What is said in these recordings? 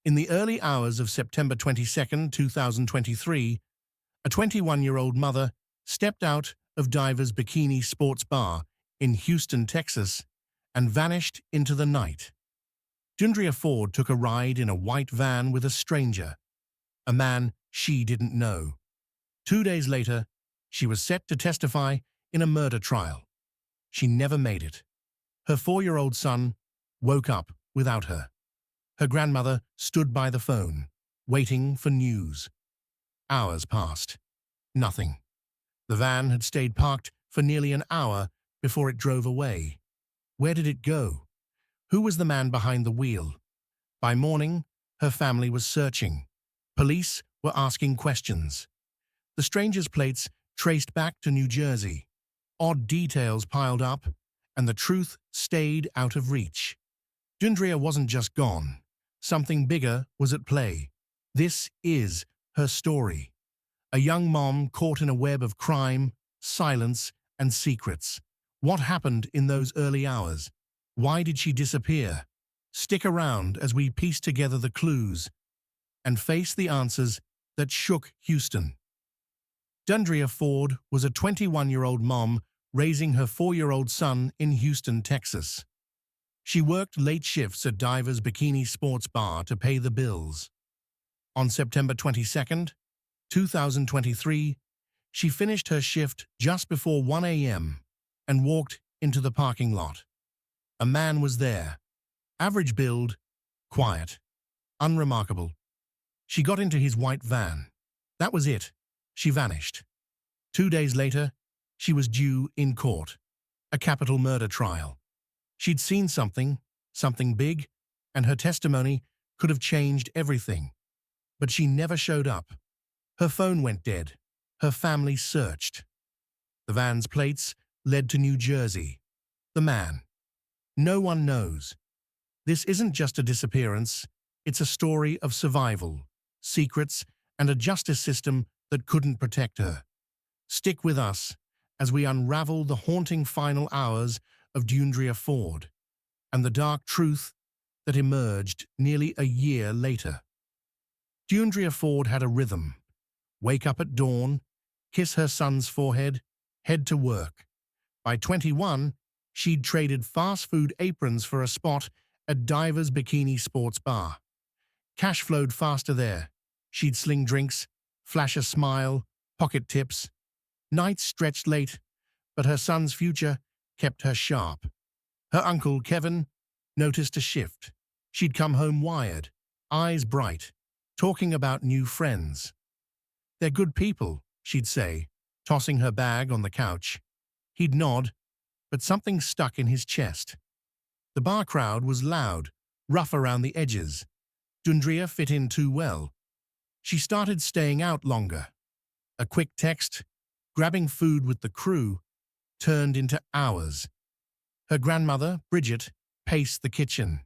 In the early hours of September 22, 2023, a 21-year-old mother stepped out of Diver's Bikini Sports Bar in Houston, Texas, and vanished into the night. Dundria Ford took a ride in a white van with a stranger, a man she didn't know. 2 days later, she was set to testify in a murder trial. She never made it. Her 4-year-old son woke up without her. Her grandmother stood by the phone, waiting for news. Hours passed. Nothing. The van had stayed parked for nearly an hour before it drove away. Where did it go? Who was the man behind the wheel? By morning, her family was searching. Police were asking questions. The stranger's plates traced back to New Jersey. Odd details piled up, and the truth stayed out of reach. Dundria wasn't just gone. Something bigger was at play. This is her story. A young mom caught in a web of crime, silence, and secrets. What happened in those early hours? Why did she disappear? Stick around as we piece together the clues and face the answers that shook Houston. Dundria Ford was a 21-year-old mom raising her 4-year-old son in Houston, Texas. She worked late shifts at Diver's Bikini Sports Bar to pay the bills. On September 22, 2023, she finished her shift just before 1 a.m. and walked into the parking lot. A man was there. Average build, quiet, unremarkable. She got into his white van. That was it. She vanished. 2 days later, she was due in court. A capital murder trial. She'd seen something big, and her testimony could have changed everything. But she never showed up. Her phone went dead. Her family searched. The van's plates led to New Jersey. The man. No one knows. This isn't just a disappearance. It's a story of survival, secrets, and a justice system that couldn't protect her. Stick with us as we unravel the haunting final hours of Dundria Ford and the dark truth that emerged nearly a year later. Dundria Ford had a rhythm. Wake up at dawn, kiss her son's forehead, head to work. By 21, she'd traded fast food aprons for a spot at Diver's Bikini Sports Bar. Cash flowed faster there. She'd sling drinks, flash a smile, pocket tips. Nights stretched late, but her son's future kept her sharp. Her uncle, Kevin, noticed a shift. She'd come home wired, eyes bright, talking about new friends. "They're good people," she'd say, tossing her bag on the couch. He'd nod, but something stuck in his chest. The bar crowd was loud, rough around the edges. Dundria fit in too well. She started staying out longer. A quick text, grabbing food with the crew, turned into hours. Her grandmother, Bridget, paced the kitchen.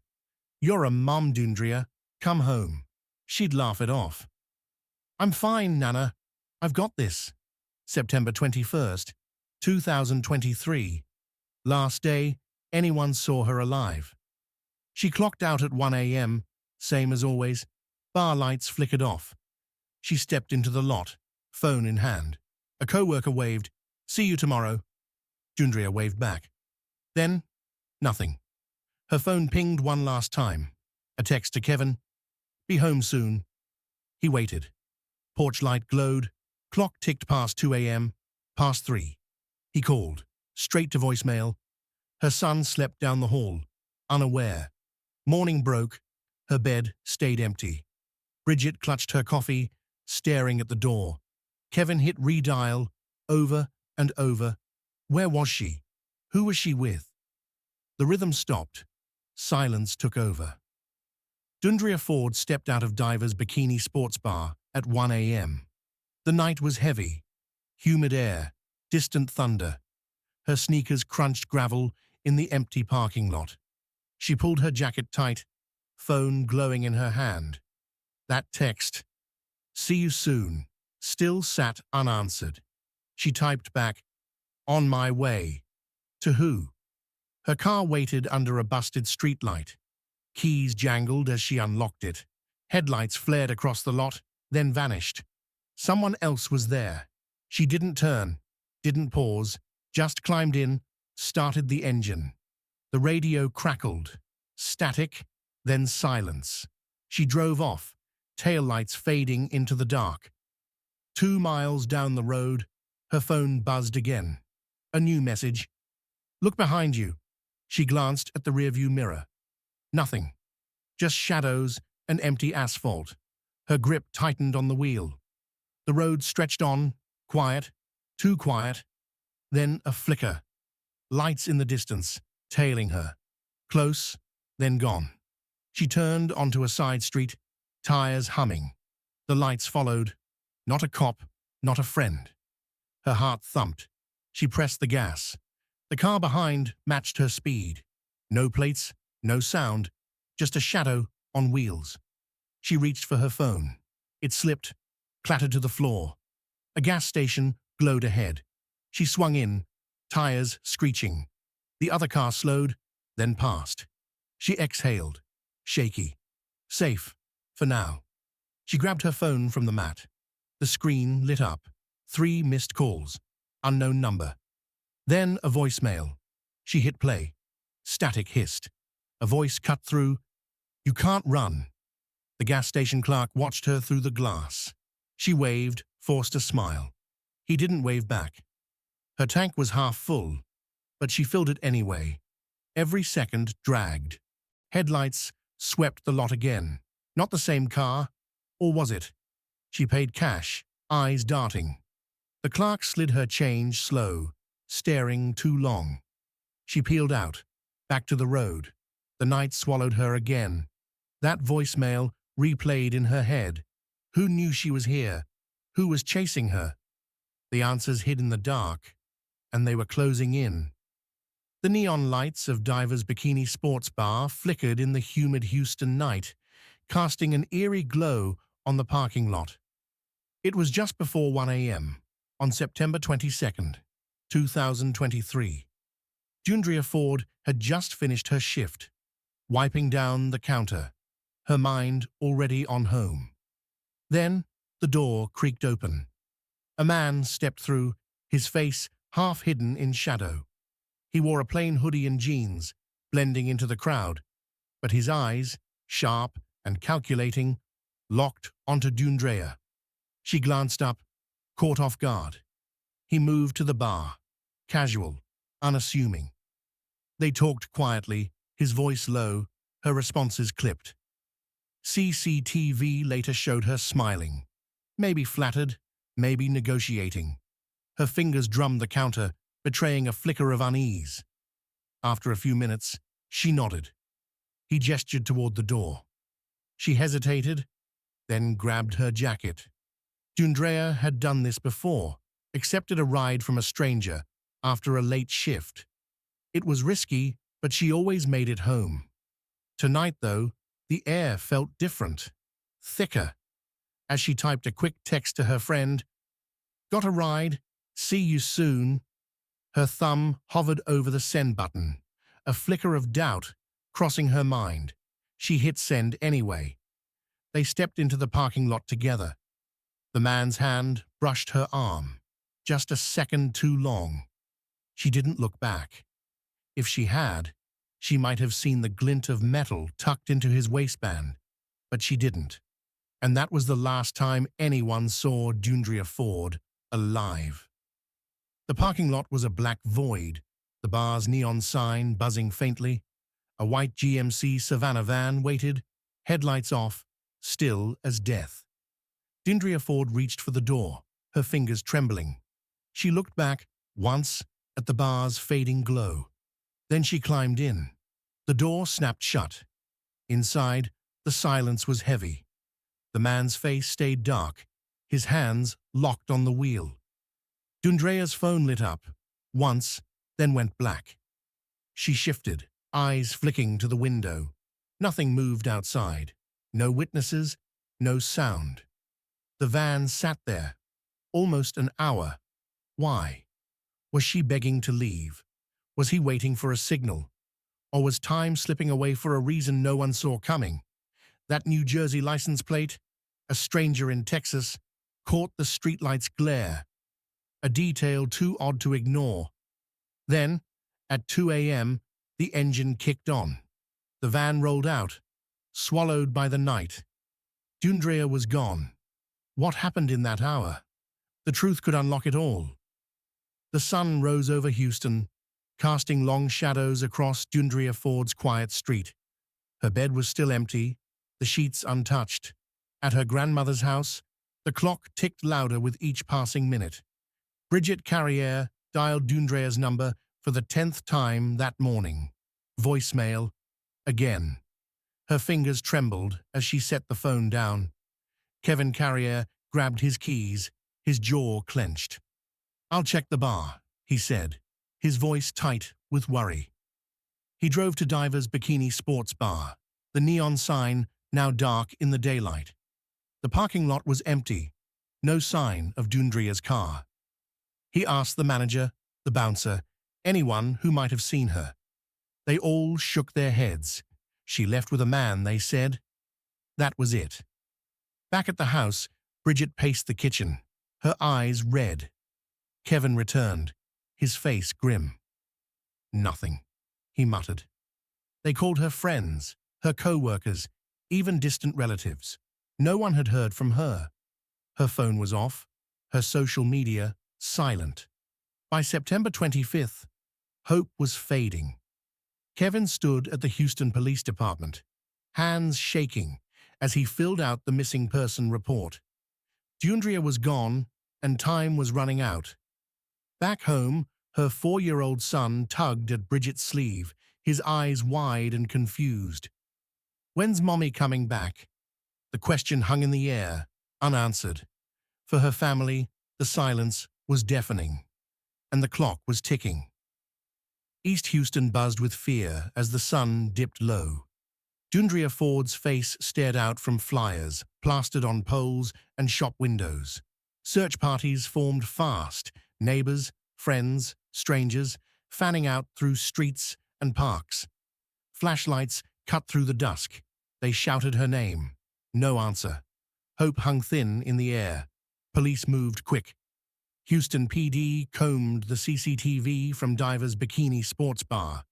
"You're a mom, Dundria. Come home." She'd laugh it off. "I'm fine, Nana. I've got this." September 21, 2023. Last day anyone saw her alive. She clocked out at 1 a.m., same as always. Bar lights flickered off. She stepped into the lot, phone in hand. A co-worker waved, "See you tomorrow." Dundria waved back. Then, nothing. Her phone pinged one last time. A text to Kevin, "Be home soon." He waited. Porch light glowed. Clock ticked past 2 a.m., past 3. He called, straight to voicemail. Her son slept down the hall, unaware. Morning broke. Her bed stayed empty. Bridget clutched her coffee, staring at the door. Kevin hit redial, over and over. Where was she? Who was she with? The rhythm stopped. Silence took over. Dundria Ford stepped out of Diver's Bikini Sports Bar at 1 a.m. The night was heavy. Humid air, distant thunder. Her sneakers crunched gravel in the empty parking lot. She pulled her jacket tight, phone glowing in her hand. That text, "See you soon," still sat unanswered. She typed back, "On my way." To who? Her car waited under a busted streetlight. Keys jangled as she unlocked it. Headlights flared across the lot, then vanished. Someone else was there. She didn't turn, didn't pause, just climbed in, started the engine. The radio crackled. Static, then silence. She drove off, taillights fading into the dark. 2 miles down the road, her phone buzzed again. A new message. "Look behind you." She glanced at the rearview mirror. Nothing. Just shadows and empty asphalt. Her grip tightened on the wheel. The road stretched on, quiet, too quiet. Then a flicker. Lights in the distance, tailing her. Close, then gone. She turned onto a side street, tires humming. The lights followed. Not a cop, not a friend. Her heart thumped. She pressed the gas. The car behind matched her speed. No plates, no sound, just a shadow on wheels. She reached for her phone. It slipped, clattered to the floor. A gas station glowed ahead. She swung in, tires screeching. The other car slowed, then passed. She exhaled, shaky. Safe, for now. She grabbed her phone from the mat. The screen lit up. 3 missed calls. Unknown number. Then a voicemail. She hit play. Static hissed. A voice cut through. "You can't run." The gas station clerk watched her through the glass. She waved, forced a smile. He didn't wave back. Her tank was half full, but she filled it anyway. Every second dragged. Headlights swept the lot again. Not the same car, or was it? She paid cash, eyes darting. The clerk slid her change slow, staring too long. She peeled out, back to the road. The night swallowed her again. That voicemail replayed in her head. Who knew she was here? Who was chasing her? The answers hid in the dark, and they were closing in. The neon lights of Diver's Bikini Sports Bar flickered in the humid Houston night, casting an eerie glow on the parking lot. It was just before 1 a.m. on September 22nd, 2023. Dundrea Ford had just finished her shift, wiping down the counter, her mind already on home. Then the door creaked open. A man stepped through, his face half hidden in shadow. He wore a plain hoodie and jeans, blending into the crowd, but his eyes, sharp and calculating, locked onto Dundrea. She glanced up, caught off guard. He moved to the bar, casual, unassuming. They talked quietly, his voice low, her responses clipped. CCTV later showed her smiling, maybe flattered, maybe negotiating. Her fingers drummed the counter, betraying a flicker of unease. After a few minutes, she nodded. He gestured toward the door. She hesitated, then grabbed her jacket. Dundrea had done this before, accepted a ride from a stranger after a late shift. It was risky, but she always made it home. Tonight, though, the air felt different, thicker. As she typed a quick text to her friend, "Got a ride? See you soon." Her thumb hovered over the send button, a flicker of doubt crossing her mind. She hit send anyway. They stepped into the parking lot together. The man's hand brushed her arm, just a second too long. She didn't look back. If she had, she might have seen the glint of metal tucked into his waistband, but she didn't. And that was the last time anyone saw Dundrea Ford alive. The parking lot was a black void, the bar's neon sign buzzing faintly. A white GMC Savannah van waited, headlights off, still as death. Dundrea Ford reached for the door, her fingers trembling. She looked back once at the bar's fading glow. Then she climbed in. The door snapped shut. Inside, the silence was heavy. The man's face stayed dark, his hands locked on the wheel. Dundrea's phone lit up, once, then went black. She shifted, eyes flicking to the window. Nothing moved outside. No witnesses, no sound. The van sat there, almost an hour. Why? Was she begging to leave? Was he waiting for a signal? Or was time slipping away for a reason no one saw coming? That New Jersey license plate, a stranger in Texas, caught the streetlight's glare, a detail too odd to ignore. Then, at 2 a.m., the engine kicked on. The van rolled out, swallowed by the night. Dundrea was gone. What happened in that hour? The truth could unlock it all. The sun rose over Houston, casting long shadows across Dundrea Ford's quiet street. Her bed was still empty, the sheets untouched. At her grandmother's house, the clock ticked louder with each passing minute. Bridget Carriere dialed Dundrea's number for the 10th time that morning. Voicemail, again. Her fingers trembled as she set the phone down. Kevin Carriere grabbed his keys, his jaw clenched. "I'll check the bar," he said, his voice tight with worry. He drove to Diver's Bikini Sports Bar, the neon sign now dark in the daylight. The parking lot was empty, no sign of Dundrea's car. He asked the manager, the bouncer, anyone who might have seen her. They all shook their heads. She left with a man, they said. That was it. Back at the house, Bridget paced the kitchen, her eyes red. Kevin returned, his face grim. "Nothing," he muttered. They called her friends, her co-workers, even distant relatives. No one had heard from her. Her phone was off, her social media silent. By September 25th, hope was fading. Kevin stood at the Houston Police Department, hands shaking as he filled out the missing person report. Dundrea was gone, and time was running out. Back home, her 4-year-old son tugged at Bridget's sleeve, his eyes wide and confused. "When's Mommy coming back?" The question hung in the air, unanswered. For her family, the silence was deafening, and the clock was ticking. East Houston buzzed with fear as the sun dipped low. Dundrea Ford's face stared out from flyers, plastered on poles and shop windows. Search parties formed fast, neighbors, friends, strangers, fanning out through streets and parks. Flashlights cut through the dusk. They shouted her name. No answer. Hope hung thin in the air. Police moved quick. Houston PD combed the CCTV from Diver's Bikini Sports Bar.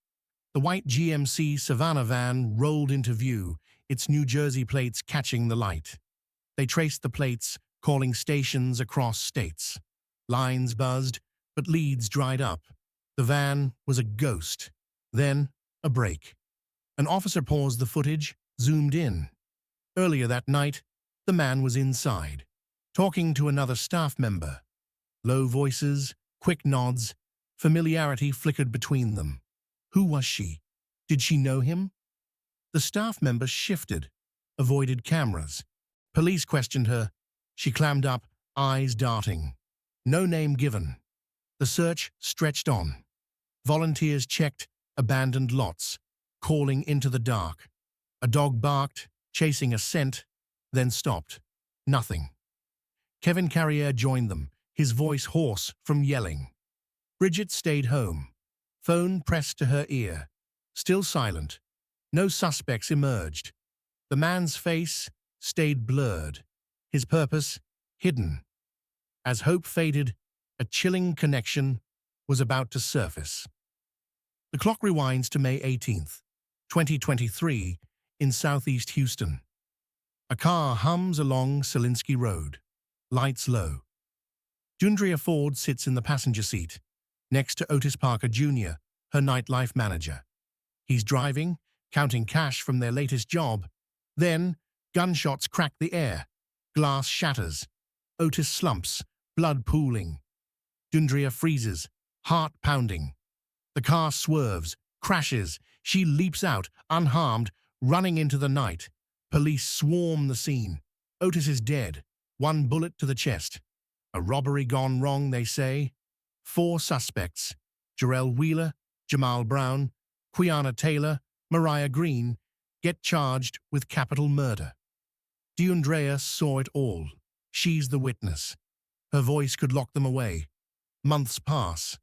The white GMC Savannah van rolled into view, its New Jersey plates catching the light. They traced the plates, calling stations across states. Lines buzzed, but leads dried up. The van was a ghost. Then, a break. An officer paused the footage, zoomed in. Earlier that night, the man was inside, talking to another staff member. Low voices, quick nods, familiarity flickered between them. Who was she? Did she know him? The staff member shifted, avoided cameras. Police questioned her. She clammed up, eyes darting. No name given. The search stretched on. Volunteers checked abandoned lots, calling into the dark. A dog barked, chasing a scent, then stopped. Nothing. Kevin Carriere joined them, his voice hoarse from yelling. Bridget stayed home, phone pressed to her ear. Still silent. No suspects emerged. The man's face stayed blurred, his purpose hidden. As hope faded, a chilling connection was about to surface. The clock rewinds to May 18th, 2023, in southeast Houston. A car hums along Selinsky Road, lights low. Dundrea Ford sits in the passenger seat, next to Otis Parker Jr., her nightlife manager. He's driving, counting cash from their latest job. Then, gunshots crack the air. Glass shatters. Otis slumps, blood pooling. Dundrea freezes, heart pounding. The car swerves, crashes. She leaps out, unharmed, running into the night. Police swarm the scene. Otis is dead, one bullet to the chest. A robbery gone wrong, they say. 4 suspects, Jarrell Wheeler, Jamal Brown, Quiana Taylor, Mariah Green, get charged with capital murder. Dundrea saw it all. She's the witness. Her voice could lock them away. Months pass.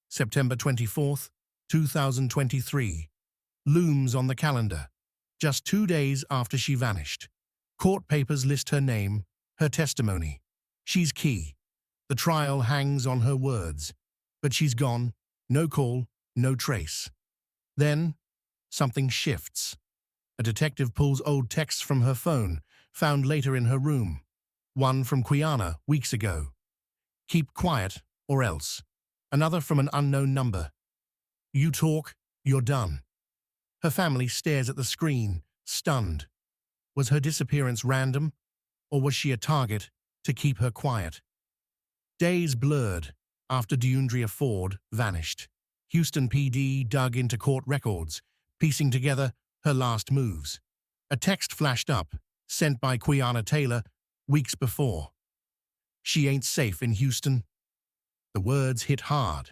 September 24th, 2023. Looms on the calendar. just 2 days after she vanished. Court papers list her name, her testimony. She's key. The trial hangs on her words. But she's gone. No call, no trace. Then, something shifts. A detective pulls old texts from her phone, found later in her room. One from Quiana, weeks ago. Keep quiet, or else. Another from an unknown number. You talk, you're done. Her family stares at the screen, stunned. Was her disappearance random, or was she a target to keep her quiet? Days blurred after Deundria Ford vanished. Houston PD dug into court records, piecing together her last moves. A text flashed up, sent by Quiana Taylor weeks before. She ain't safe in Houston. The words hit hard.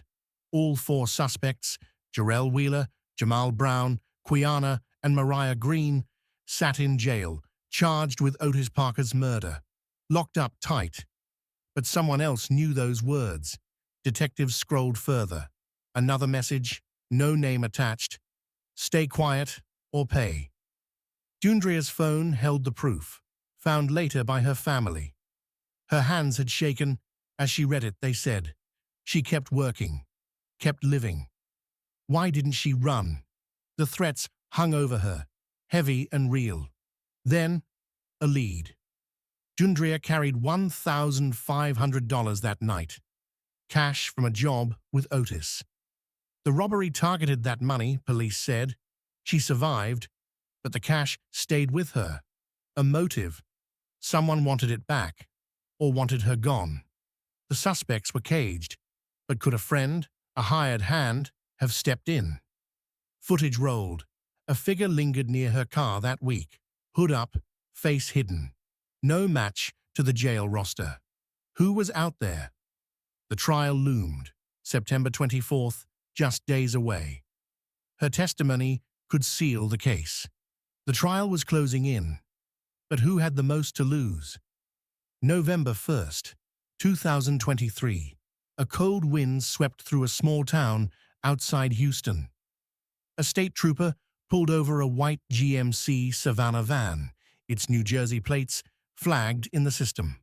All 4 suspects, Jarrell Wheeler, Jamal Brown, Quiana, and Mariah Green, sat in jail, charged with Otis Parker's murder. Locked up tight. But someone else knew those words. Detectives scrolled further. Another message, no name attached. Stay quiet or pay. Deundria's phone held the proof, found later by her family. Her hands had shaken. As she read it, they said. She kept working, kept living. Why didn't she run? The threats hung over her, heavy and real. Then, a lead. Deundria carried $1,500 that night. Cash from a job with Otis. The robbery targeted that money, police said. She survived, but the cash stayed with her. A motive. Someone wanted it back, or wanted her gone. The suspects were caged, but could a friend, a hired hand, have stepped in? Footage rolled. A figure lingered near her car that week, hood up, face hidden. No match to the jail roster. Who was out there? The trial loomed, September 24th, just days away. Her testimony could seal the case. The trial was closing in, but who had the most to lose? November 1st, 2023. A cold wind swept through a small town outside Houston. A state trooper pulled over a white GMC Savannah van, its New Jersey plates flagged in the system.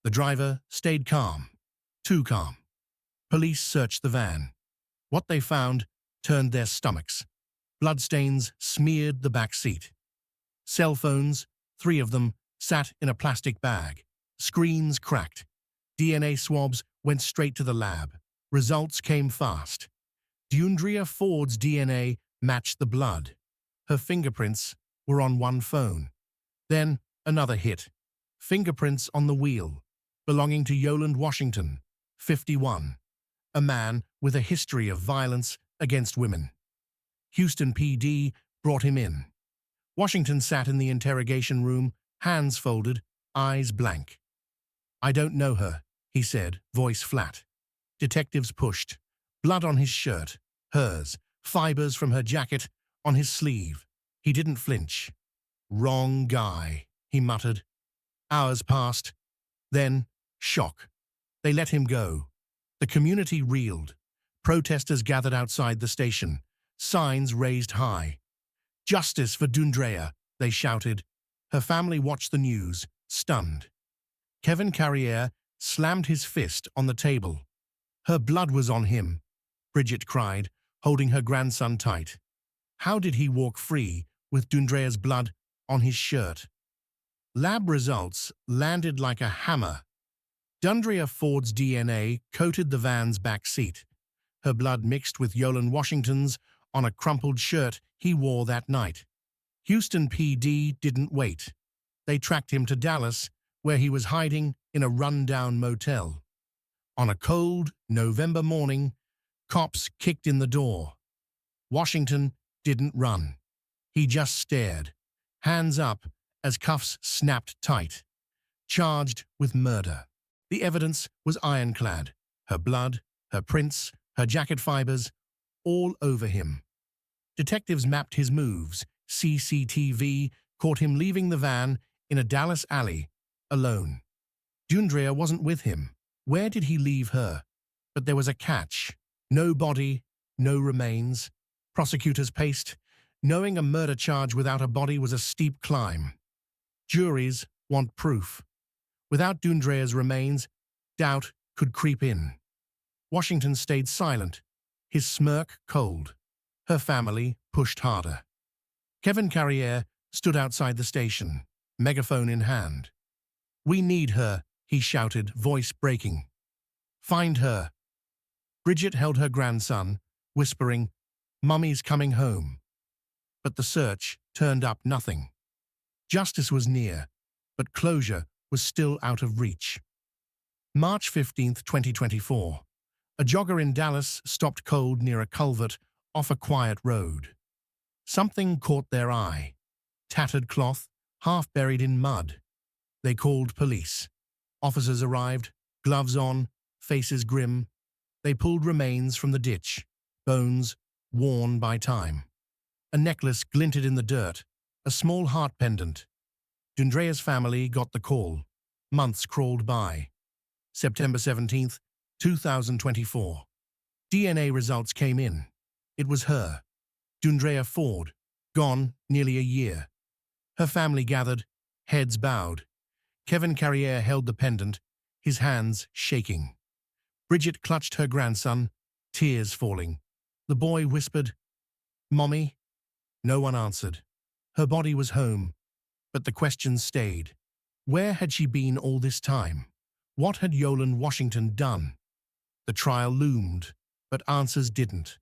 The driver stayed calm, too calm. Police searched the van. What they found turned their stomachs. Bloodstains smeared the back seat. Cell phones, 3 of them, sat in a plastic bag. Screens cracked. DNA swabs went straight to the lab. Results came fast. Deundria Ford's DNA matched the blood. Her fingerprints were on one phone. Then another hit. Fingerprints on the wheel, belonging to Yoland Washington, 51. A man with a history of violence against women. Houston PD brought him in. Washington sat in the interrogation room, hands folded, eyes blank. I don't know her, he said, voice flat. Detectives pushed. Blood on his shirt, hers, fibers from her jacket, on his sleeve. He didn't flinch. Wrong guy, he muttered. Hours passed. Then, shock. They let him go. The community reeled. Protesters gathered outside the station. Signs raised high. Justice for Deundria, they shouted. Her family watched the news, stunned. Kevin Carriere slammed his fist on the table. Her blood was on him, Bridget cried, holding her grandson tight. How did he walk free with Deundria's blood on his shirt? Lab results landed like a hammer. Deundria Ford's DNA coated the van's back seat. Her blood mixed with Yoland Washington's on a crumpled shirt he wore that night. Houston PD didn't wait. They tracked him to Dallas, where he was hiding in a run-down motel. On a cold November morning, cops kicked in the door. Washington didn't run. He just stared, hands up as cuffs snapped tight. Charged with murder. The evidence was ironclad. Her blood, her prints, her jacket fibers, all over him. Detectives mapped his moves. CCTV caught him leaving the van in a Dallas alley, alone. Deundria wasn't with him. Where did he leave her? But there was a catch. No body, no remains. Prosecutors paced. Knowing a murder charge without a body was a steep climb. Juries want proof. Without Dundrea's remains, doubt could creep in. Washington stayed silent, his smirk cold. Her family pushed harder. Kevin Carriere stood outside the station, megaphone in hand. "We need her," he shouted, voice breaking. "Find her." Bridget held her grandson, whispering, "Mummy's coming home." But the search turned up nothing. Justice was near, but closure was still out of reach. March 15, 2024. A jogger in Dallas stopped cold near a culvert off a quiet road. Something caught their eye. Tattered cloth, half buried in mud. They called police. Officers arrived, gloves on, faces grim. They pulled remains from the ditch, bones worn by time. A necklace glinted in the dirt, a small heart pendant. Dundrea's family got the call. Months crawled by. September 17th, 2024. DNA results came in. It was her. Dundrea Ford, gone nearly a year. Her family gathered, heads bowed. Kevin Carriere held the pendant, his hands shaking. Bridget clutched her grandson, tears falling. The boy whispered, "Mommy?" No one answered. Her body was home, but the questions stayed. Where had she been all this time? What had Yolan Washington done? The trial loomed, but answers didn't.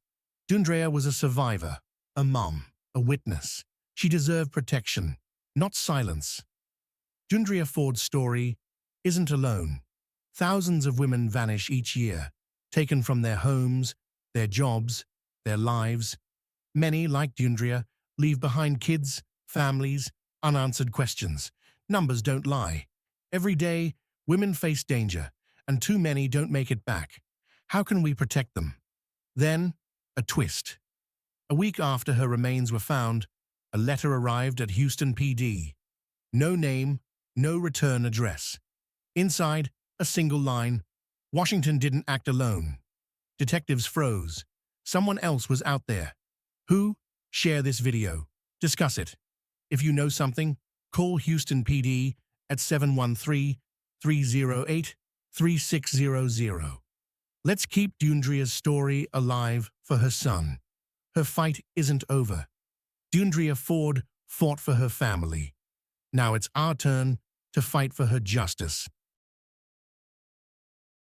Dundrea was a survivor, a mom, a witness. She deserved protection, not silence. Dundrea Ford's story isn't alone. Thousands of women vanish each year, taken from their homes, their jobs, their lives. Many, like Dundrea, leave behind kids, families, unanswered questions. Numbers don't lie. Every day, women face danger, and too many don't make it back. How can we protect them? Then, a twist. A week after her remains were found, a letter arrived at Houston PD. No name, no return address. Inside, a single line, "Washington didn't act alone." Detectives froze. Someone else was out there. Who? Share this video. Discuss it. If you know something, call Houston PD at 713-308-3600. Let's keep Dundrea's story alive for her son. Her fight isn't over. Dundrea Ford fought for her family. Now it's our turn to fight for her justice.